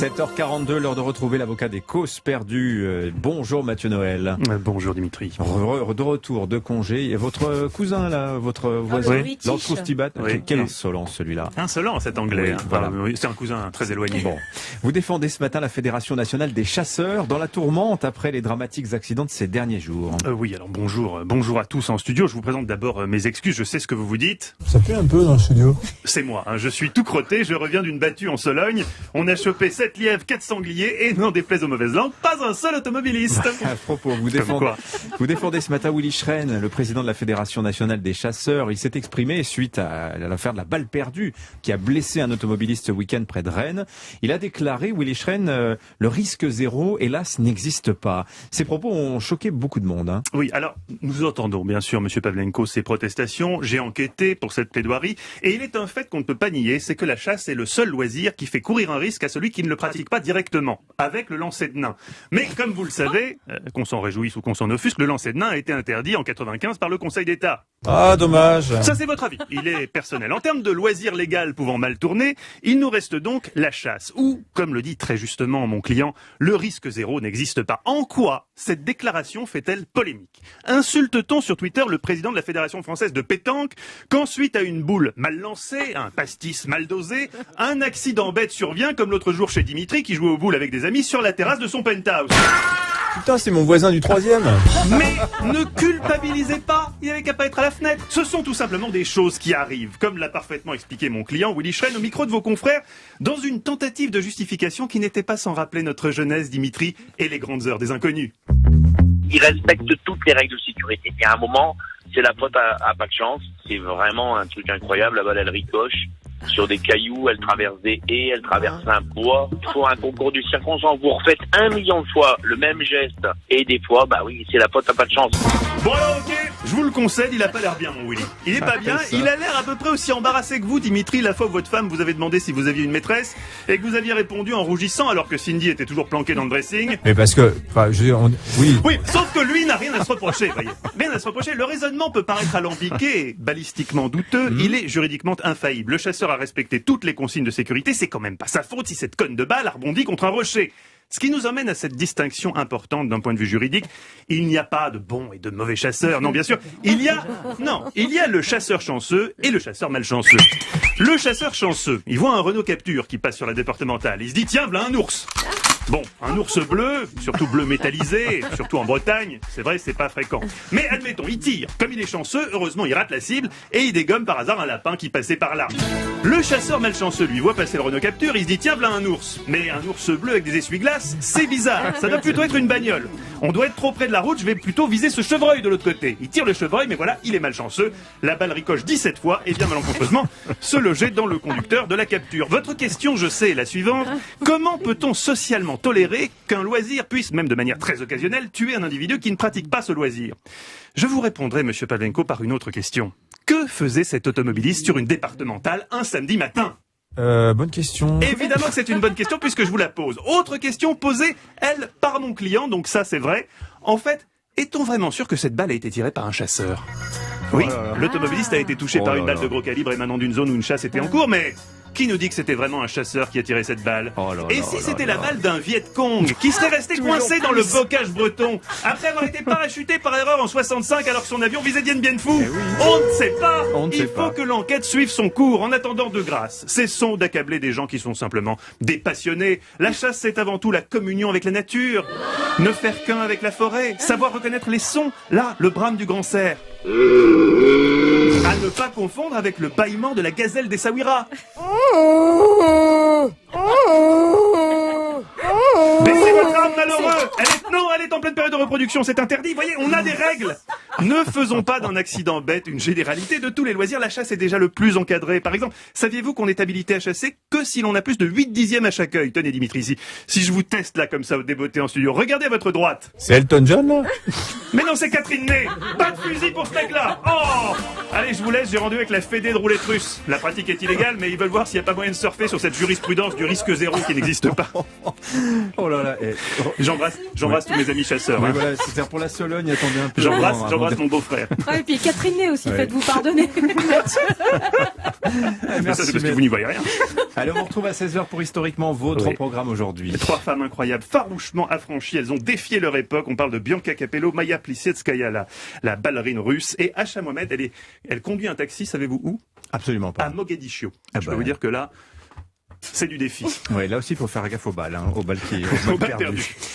7h42, l'heure de retrouver l'avocat des causes perdues. Bonjour Mathieu Noël. Bonjour Dimitri. De retour de congé. Et votre cousin là, votre voisin, Lord Foustibat. Oui. Quelle insolence celui-là. Insolent cet anglais. Oui, voilà. C'est un cousin très éloigné. Bon. Vous défendez ce matin la Fédération nationale des chasseurs dans la tourmente après les dramatiques accidents de ces derniers jours. Oui, alors bonjour à tous en studio. Je vous présente d'abord mes excuses. Je sais ce que vous vous dites. Ça pue un peu dans le studio. C'est moi, je suis tout crotté, je reviens d'une battue en Sologne. On a chopé 7 lièvres, 4 sangliers et n'en déplaise aux mauvaises langues, pas un seul automobiliste. À propos, vous défendez ce matin Willy Schren, le président de la Fédération nationale des chasseurs. Il s'est exprimé suite à l'affaire de la balle perdue qui a blessé un automobiliste ce week-end près de Rennes. Il a déclaré, Willy Schren, le risque zéro, hélas, n'existe pas. Ces propos ont choqué beaucoup de monde. Hein. Oui, alors, nous entendons bien sûr, monsieur Pavlenko, ces protestations. J'ai enquêté pour cette plaidoirie. Et il est un fait qu'on ne peut pas nier, c'est que la chasse est le seul loisir qui fait courir un risque à celui qui ne le pratique pas directement, avec le lancer de nain. Mais comme vous le savez, qu'on s'en réjouisse ou qu'on s'en offusque, le lancer de nain a été interdit en 95 par le Conseil d'État. Ah, dommage. Ça, c'est votre avis. Il est personnel. En termes de loisirs légal pouvant mal tourner, il nous reste donc la chasse, où, comme le dit très justement mon client, le risque zéro n'existe pas. En quoi cette déclaration fait-elle polémique? Insulte-t-on sur Twitter le président de la Fédération française de pétanque quand, suite à une boule mal lancée, un pastis mal dosé, un accident bête survient, comme l'autre jour chez Dimitri qui jouait aux boules avec des amis sur la terrasse de son penthouse? Putain, c'est mon voisin du 3e. Mais ne culpabilisez pas, il avait qu'à pas être à la fenêtre. Ce sont tout simplement des choses qui arrivent, comme l'a parfaitement expliqué mon client Willy Schren au micro de vos confrères, dans une tentative de justification qui n'était pas sans rappeler notre jeunesse, Dimitri, et les grandes heures des inconnus. Il respecte toutes les règles de sécurité. Et à un moment, c'est la faute à pas de chance. C'est vraiment un truc incroyable. La balle, elle ricoche sur des cailloux, elle traverse des haies, elle traverse un bois. Il faut un concours de circonstances. Vous refaites 1 million de fois le même geste. Et des fois, bah oui, c'est la faute à pas de chance. Bon alors ok, je vous le concède, il a pas l'air bien mon Willy. Il est pas bien, il a l'air à peu près aussi embarrassé que vous, Dimitri, la fois où votre femme vous avait demandé si vous aviez une maîtresse et que vous aviez répondu en rougissant alors que Cindy était toujours planquée dans le dressing. Mais parce que, oui. Oui, sauf que lui n'a rien à se reprocher, voyez. Rien à se reprocher. Le raisonnement peut paraître alambiqué et balistiquement douteux, il est juridiquement infaillible. Le chasseur a respecté toutes les consignes de sécurité, c'est quand même pas sa faute si cette conne de balle a rebondi contre un rocher. Ce qui nous amène à cette distinction importante d'un point de vue juridique. Il n'y a pas de bons et de mauvais chasseurs. Non, bien sûr. Il y a le chasseur chanceux et le chasseur malchanceux. Le chasseur chanceux, il voit un Renault Capture qui passe sur la départementale. Il se dit, tiens, voilà un ours. Bon, un ours bleu, surtout bleu métallisé, surtout en Bretagne, c'est vrai, c'est pas fréquent. Mais admettons, il tire. Comme il est chanceux, heureusement, il rate la cible et il dégomme par hasard un lapin qui passait par là. Le chasseur malchanceux lui voit passer le Renault Capture, il se dit tiens, voilà un ours. Mais un ours bleu avec des essuie-glaces, c'est bizarre. Ça doit plutôt être une bagnole. On doit être trop près de la route, je vais plutôt viser ce chevreuil de l'autre côté. Il tire le chevreuil, mais voilà, il est malchanceux. La balle ricoche 17 fois et bien malencontreusement se loger dans le conducteur de la Capture. Votre question, je sais, est la suivante. Comment peut-on socialement tolérer qu'un loisir puisse, même de manière très occasionnelle, tuer un individu qui ne pratique pas ce loisir? Je vous répondrai, monsieur Pavlenko, par une autre question. Que faisait cet automobiliste sur une départementale un samedi matin? Bonne question. Évidemment que c'est une bonne question puisque je vous la pose. Autre question posée, elle, par mon client, donc ça c'est vrai. En fait, est-on vraiment sûr que cette balle a été tirée par un chasseur? Oui, l'automobiliste a été touché par une balle de gros calibre émanant d'une zone où une chasse était en cours, mais qui nous dit que c'était vraiment un chasseur qui a tiré cette balle? Et si c'était la balle d'un Viet Cong qui serait resté coincé dans le bocage breton après avoir été parachuté par erreur en 65 alors que son avion visait Dien Bien Phu? On ne sait pas. Il faut que l'enquête suive son cours. En attendant, de grâce, cessons d'accabler des gens qui sont simplement des passionnés. La chasse, c'est avant tout la communion avec la nature. Ne faire qu'un avec la forêt. Savoir reconnaître les sons. Là, le brame du grand cerf. À ne pas confondre avec le bâillement de la gazelle des Saouira. Baissez votre âme, malheureux. Elle est en pleine période de reproduction, c'est interdit. Voyez, on a des règles. Ne faisons pas d'un accident bête une généralité de tous les loisirs. La chasse est déjà le plus encadré. Par exemple, saviez-vous qu'on est habilité à chasser que si l'on a plus de 8/10 à chaque œil? Tenez, Dimitri, si je vous teste là comme ça au débeauté en studio, regardez à votre droite. C'est Elton John, là? Mais non, c'est Catherine Ney. Pas de fusil pour ce mec-là. Oh! Allez, je vous laisse, j'ai rendu avec la fédé de roulette russe. La pratique est illégale, mais ils veulent voir s'il n'y a pas moyen de surfer sur cette jurisprudence du risque zéro qui n'existe pas. Oh là là. J'embrasse tous mes amis chasseurs. Oui, Hein. voilà, c'est pour la Sologne, attendez un peu. J'embrasse J'embrasse mon beau-frère. Ouais, et puis Catherine Ney aussi, Ouais. faites-vous pardonner. Mais ça, c'est parce que vous n'y voyez rien. Allez, on vous retrouve à 16h pour Historiquement, votre Oui. programme aujourd'hui. 3 femmes incroyables, farouchement affranchies. Elles ont défié leur époque. On parle de Bianca Capello, Maya Plisetskaya, la ballerine russe. Et Asha Mohamed, elle conduit un taxi, savez-vous où? Absolument pas. À Mogadiscio. Ah Je bah. peux vous dire que là, c'est du défi. Ouais, là aussi, il faut faire gaffe aux balles, aux balles Aux balles perdues. perdues.